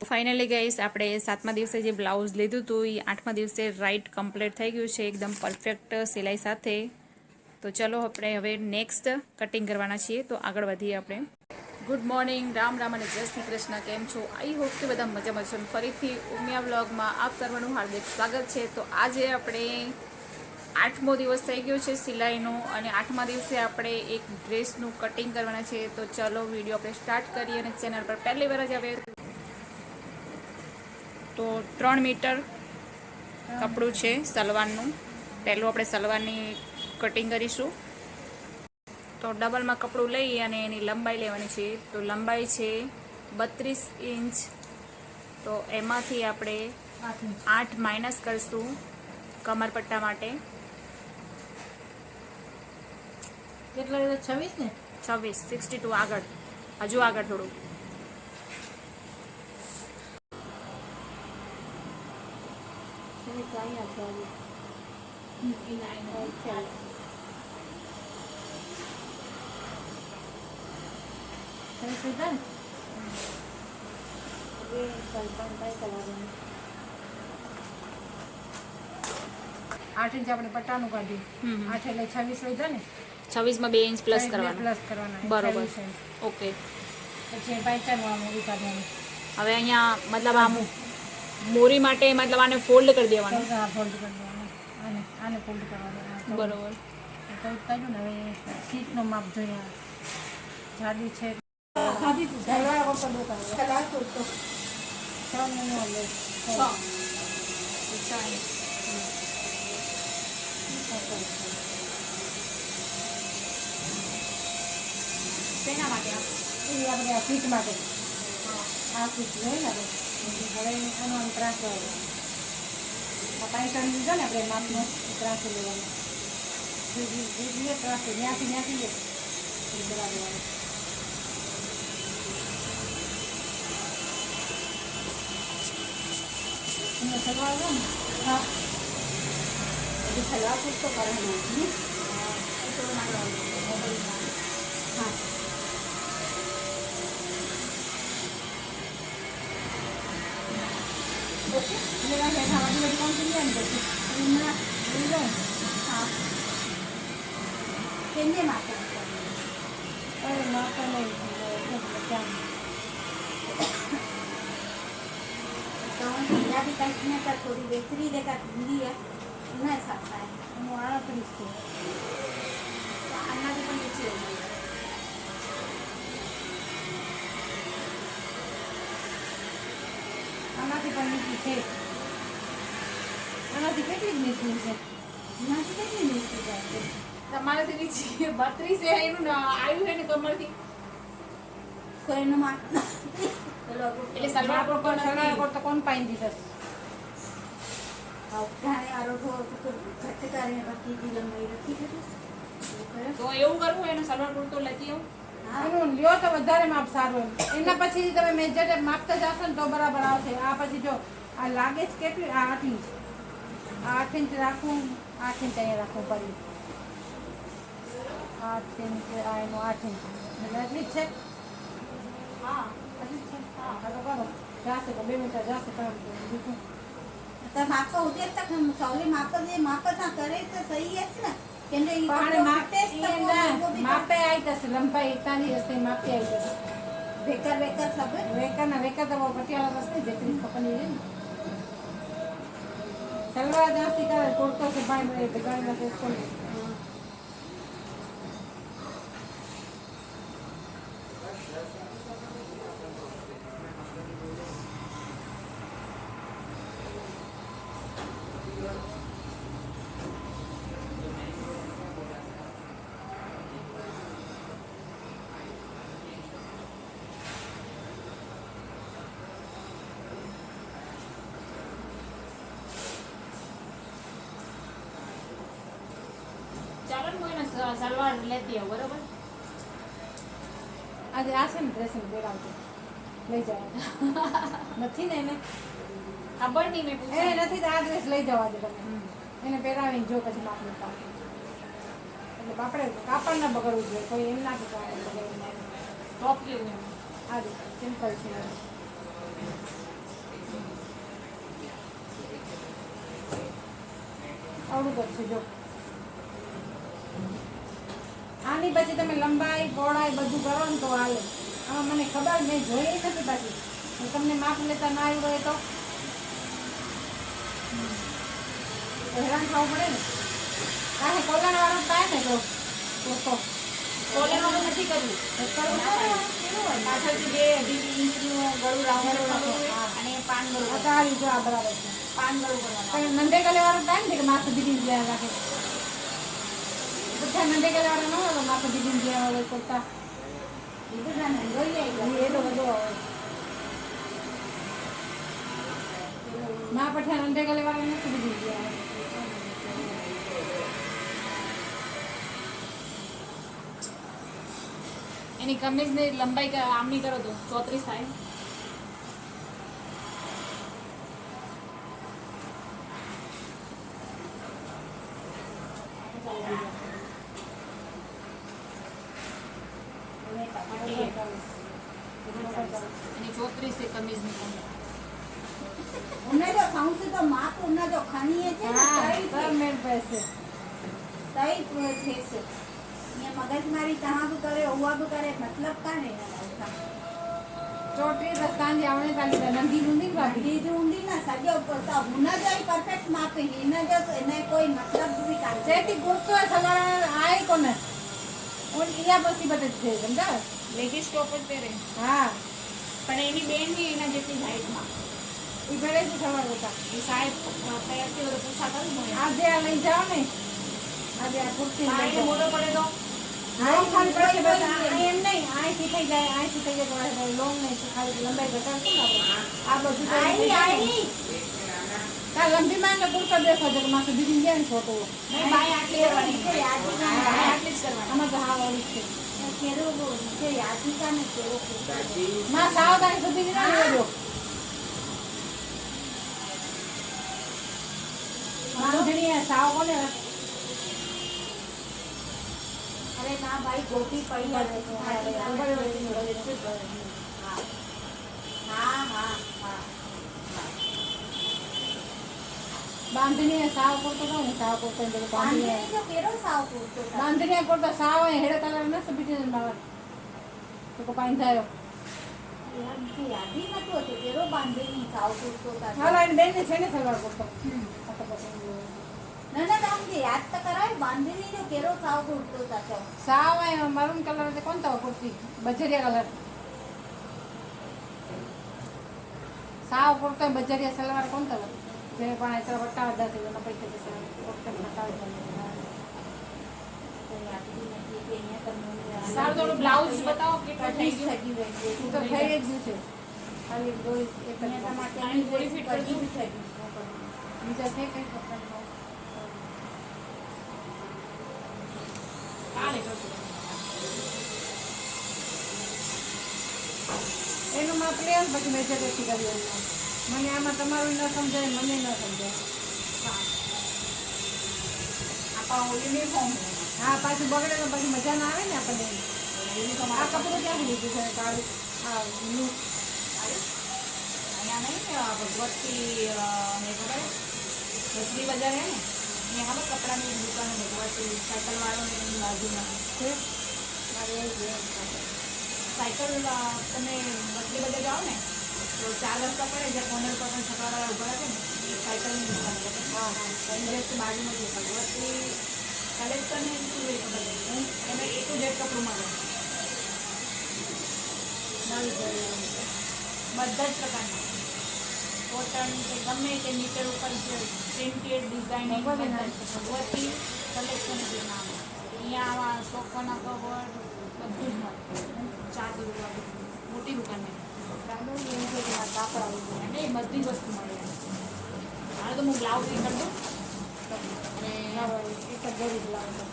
Finally guys આપણે 7મા દિવસે જે બ્લાઉઝ લીધું હતું એ 8મા દિવસે રાઈટ કમ્પ્લીટ થઈ ગયું છે એકદમ પરફેક્ટ સિલાઈ સાથે. તો ચલો આપણે હવે નેક્સ્ટ કટિંગ કરવાના છીએ, તો આગળ વધીએ આપણે. ગુડ મોર્નિંગ, રામ રામ અને જય શ્રી કૃષ્ણ. કેમ છો? આઈ હોપ કે બધા મજામાં છો. ફરીથી ઉમિયા બ્લોગમાં આપ સર્વનું હાર્દિક સ્વાગત છે. તો આજે આપણે 8મો દિવસ થઈ ગયો છે સિલાઈનો અને 8મા દિવસે આપણે એક ડ્રેસનું કટિંગ કરવાના છે. તો ચલો વિડીયો આપણે સ્ટાર્ટ કરીએ અને ચેનલ પર પહેલી વાર જ આવે તો 3 મીટર કપડું છે સલવારનું. પહેલું આપણે સલવારની કટિંગ કરીશું. તો ડબલમાં કપડું લઈ અને એની લંબાઈ લેવાની છે. તો લંબાઈ છે 32 ઇંચ. તો એમાંથી આપણે 8 માઇનસ કરીશું કમરપટ્ટા માટે. કેટલા 26 ને 26 62 આગળ, હજુ આગળ થોડું. આઠ ઇંચ આપણે પટ્ટાનું કાઢ્યું. 8 એટલે 26 લીધા ને. 26માં 2 ઇંચ પ્લસ કરવાનું. પ્લસ કરવાના. બરોબર, 26 ઇંચ. ઓકે. પછી પાયચાનું આ મોરી કાઢવાનું. હવે અહીંયા મતલબ આ મોરી માટે મતલબ આને ફોલ્ડ કરી દેવાનું. આ ફોલ્ડ કરી દેવાનું. આને ફોલ્ડ કરવાનું. બરોબર. તો કાઢ્યું ને. હવે સીટનો માપ જોઈએ. જાડી છે. શેના માટે? એ આપણે આ સીટ માટે. આ સીટ જોઈએ ને હવે આનો આમ ત્રાસ હોય. આ પાયચાન લીધો ને આપણે માપનો ત્રાસ લેવાનો. ત્રાસ ત્યાંથી લે બરાબર. સલવાર દો ને. હા, સલવાર પૂછતો કરવાનું. હા, ઓકે. એટલે ખાવાની બધી કોણ કરી જાય ને પછી હા કેમને માપે અરે માપે નહીં पंजाबी टाइप में का थोड़ी बेहतरी देखा हिंदी है नहीं सकता है हमारा तो इसको अन्ना भी पण नीचे अन्ना भी पण नीचे છે આનાથી કેટલી નીચી છે આનાથી કેટલી નીચી જાય છે તમારાથી નીચે 32 છે એનું આવ્યું છે ને કમરથી કોઈનું માં એટલે સલવાર પર તો કોણ પાઈ દીધસ ધારે આરોઠો ઘટ કરીને રખી દી લંબાઈ રખી દીધું તો એવું કરવું હોય ને સલવાર પૂરતો લેતી આવું. એનું લ્યો તો વધારે માપ સારું એમ. એના પછી તમે મેજર માપતા જશો ને તો બરાબર આવશે. આ પછી જો આ લાગે છે કેટલી 8 ઇંચ 8 ઇંચ રાખવું 8 ઇંચ અહીંયા રાખવું પડ્યું 8 ઇંચ આ એનું 8 ઇંચ એટલે એટલી જ છે. હા એટલી જ છે. હા તો કરો જાશે તો 2 મિનિટ જાશે તો બીજું तो मापा होते तक हम सौले मापा ना करे तो सही है ना केंद्र ये પાણે માપે માપે આવી જશે લંબાઈ તારી હશે માપે આવી જશે वेकर वेकर सब વેકા તો પટિયાળા રસ્તે જેટલી ખપની છે ને સલવાર જાસ્તી કરે કુર્તો કે ભાઈ ગાડીના કેસ કોણ ચાલો ને કોઈને સલવાર લેતી આવું. બરોબર. આજે આ છે ને ડ્રેસિંગ પહેરાવજો લઈ જાવ નથી ને એને ખબર નહીં મેં એ પૂછ્યું નથી તો આ ડ્રેસ લઈ જવા દે તમે એને પહેરાવીને જો પછી માપ લેતા એટલે આપણે કાપડ ના બગડવું જોઈએ કોઈ એમ ના કે કાપડ બગડવું ટોપ કેવું એમ. આ સિમ્પલ છે થોડુંક જ છે જો. આની પછી તમે લંબાઈ પહોળાઈ બધું કરો ને તો હાલે. આમાં મને ખબર મેં જોઈ નથી પાછી. હું તમને માપ લેતા ના આવ્યું હોય તો હેરાન થવું પડે ને. કારણ કે કોલર વાળો થાય ને તો કોલર વાળું નથી કરવું. કરવું પડે. પાછળથી 2-2.5 ઇંચનું ગળું રાઉન્ડ કરવું અને પાન ગળું કરવું. સારી જો આ બરાબર છે. પાન ગળું કરવાનું. પણ નંદે ગલે વાળો થાય ને કે માથું દીદી જ્યાં રાખે બધા નંદે ગલે વાળો ન હોય તો માથું દીદી જ્યાં હોય કરતા એ બધા નંદોઈ આવી એ તો બધો આવે. ના પછી નંદે ગલે વાળો નથી દીદી જ્યાં આવે. એની કમીઝની લંબાઈ આમની કરો તો 34 થાય. એની 34 છે કમીઝની લંબાઈ. उन्हें जो खाऊं से तो माँ को उन्हें जो खानी है थे ना હા तई સર મેં पैसे तई थे से ये मगज मारी कहाँ भी करे हुआ भी करे मतलब का नहीं ना ચોટી રસ્તાની આવણે તાલી નંદી નુંદી ભાભી दीदी उंडी ना सजे ऊपर तो उन्हें जो परफेक्ट माप है इन्हें जो इन्हें कोई मतलब भी का જેથી ગુરતો સવાર આય કોને ઓન ઈયા પછી બતે છે સમજા. લેગીસ ટોપ જ પહેરે હા પણ એની બેન ની એના જેટલી હાઈટમાં. ઈ ભલે છે સવાર હતા. એ સાહેબ તૈયારથી બધું પૂછા કરું ને આજે આ લઈ જાઓ ને આજે આ કુર્તી લઈ એને જાઓ. મોટો પડે તો આઈ ખાલી પછી બસ આ એમ નહીં આઈથી થઈ જાય આઈથી થઈ જાય તો લોંગ નહીં તો ખાલી લંબાઈ ઘટાડશું ને આપણે આ બધું તો आई आई તા લંબી માં ને કુર્તો દેખો જો માથે દીદી ગયા ને ફોટો નહીં બાય આટલી કરવાની से याद ही का બાય આટલી જ કરવાની. આમાં તો હા વાળી છે केरो वो से याद ही का ने केरो માં સાવધાની સુધી ના લેજો. બાંધણી સાવ કોને अरे ना भाई गोटी पड़ी है हाँ हाँ हाँ બાંધણી સાવ કરતો તો ને સાવ કરતો ને बांधने બાંધણી जो केरो साव कुर्तो था બાંધણી કરતો સાવ હેડે કલર ન સબીટી ને માર તો બાંધાયો यार मुझे याद ही ना तो केरो बांधने साव कुर्तो था હાલો એને બેન ને છે ને સલવાર કરતો આ તો પસંદ ना ना ना मुझे याद तो कराए बांधने जो केरो साव कुर्तो था तो સાવ મરૂન કલર તે કોણ તો કુર્તી બજરિયા કલર સાવ કરતો બજરિયા સલવાર કોણ તો જે પણ એટલા વટ્ટા બધા થઈ એના પૈસા જશે વટ્ટા હટાવી દે. तो याद ही नहीं कि ये करने સારું થોડું બ્લાઉઝ બતાવો કેટલું થઈ कटिंग ગયું. सगी हुई ઈ તો થઈ જ ગયું છે ખાલી દોરી એક જ है બાકી. टमाटर की पूरी फिट कर दी सगी બીજા છે કઈ કપડાં કાલે કરશું. એનું માપ લે ને પછી મેં જગતથી કરી એમનું. મને આમાં તમારું ન સમજાય મને ન સમજાય. આપણા યુનિફોર્મ હા પાછું બગડે તો પછી મજા ના આવે ને આપણને. આ કપડું ક્યાંથી લીધું છે કાળું હા બ્લુ અહીંયા નહીં ભગવતી ને ખબર દસરી બજાર હે ને અહીંયા ખબર કપડાની દુકાન હે ભગવતી સાયકલ વાળો ને એની બાજુમાં છે મારે એ જ સાયકલ તમે બસરી બજાર જાઓ ને તો 4 રસ્તા પડે જ્યાં કોર્નર પર પણ છકડાવાળા ઉભા રાખે ને એ સાયકલની દુકાન છે. હા હા જસ્ટ બાજુમાં છે ભગવતી કલેક્ટરને શું હોય ખબર નહીં તમે એ ટુ જેડ કપડું મળે બધા જ પ્રકારના કોટન કે ગમે તે મીટર ઉપર જે પ્રિન્ટેડ ડિઝાઇનિંગ ભગવતી કલેક્શન જે નામ અહીંયા આવા સોફાના કવર બધું જ મળે ચાદર મોટી દુકાન કાપડા એટલે એ બધી જ વસ્તુ મળે હાલ તો હું બ્લાઉઝ કરી દઉં અને એક જ ગરીબ લાવે